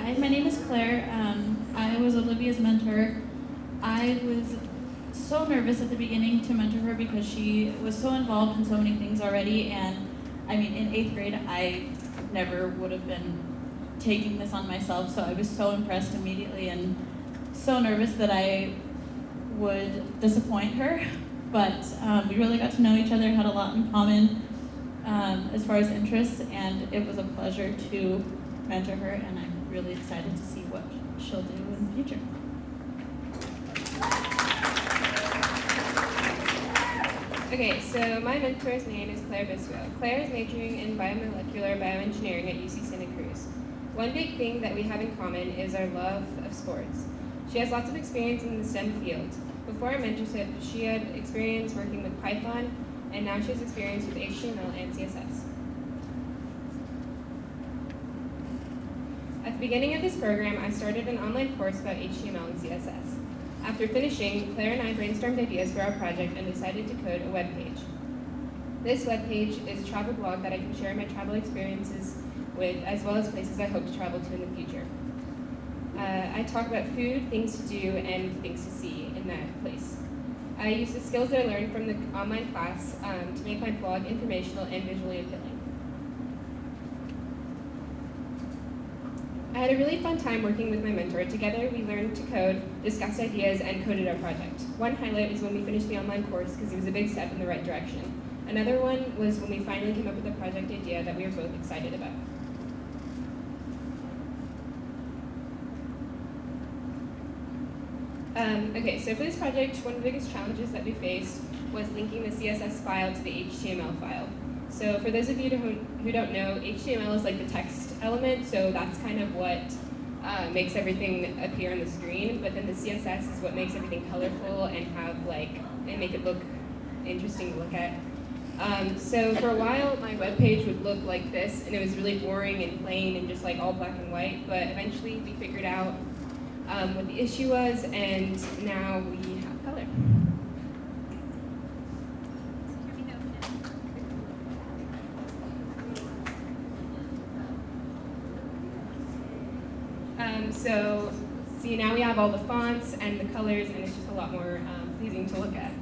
Hi, my name is Claire. I was Olivia's mentor. I was so nervous at the beginning to mentor her because she was so involved in so many things already. And I mean, in 8th grade, I never would have been taking this on myself. So I was so impressed immediately and so nervous that I would disappoint her. But we really got to know each other, had a lot in common as far as interests, and it was a pleasure to mentor her, and I'm really excited to see what she'll do in the future. Okay, so my mentor's name is Claire Bisco. Claire is majoring in biomolecular bioengineering at UC Santa Cruz. One big thing that we have in common is our love of sports. She has lots of experience in the STEM field. Before our mentorship, she had experience working with Python, and now she has experience with HTML and CSS. At the beginning of this program, I started an online course about HTML and CSS. After finishing, Claire and I brainstormed ideas for our project and decided to code a web page. This web page is a travel blog that I can share my travel experiences with, as well as places I hope to travel to in the future. I talk about food, things to do, and things to see in that place. I use the skills that I learned from the online class to make my blog informational and visually appealing. I had a really fun time working with my mentor. Together, we learned to code, discussed ideas, and coded our project. One highlight was when we finished the online course because it was a big step in the right direction. Another one was when we finally came up with a project idea that we were both excited about. Okay, so for this project, one of the biggest challenges that we faced was linking the CSS file to the HTML file. So for those of you who don't know, HTML is like the text element, so that's kind of what makes everything appear on the screen, but then the CSS is what makes everything colorful and and make it look interesting to look at. So for a while, my web page would look like this, and it was really boring and plain and just like all black and white, but eventually we figured out what the issue was, and now we have color. So see, now we have all the fonts and the colors, and it's just a lot more pleasing to look at.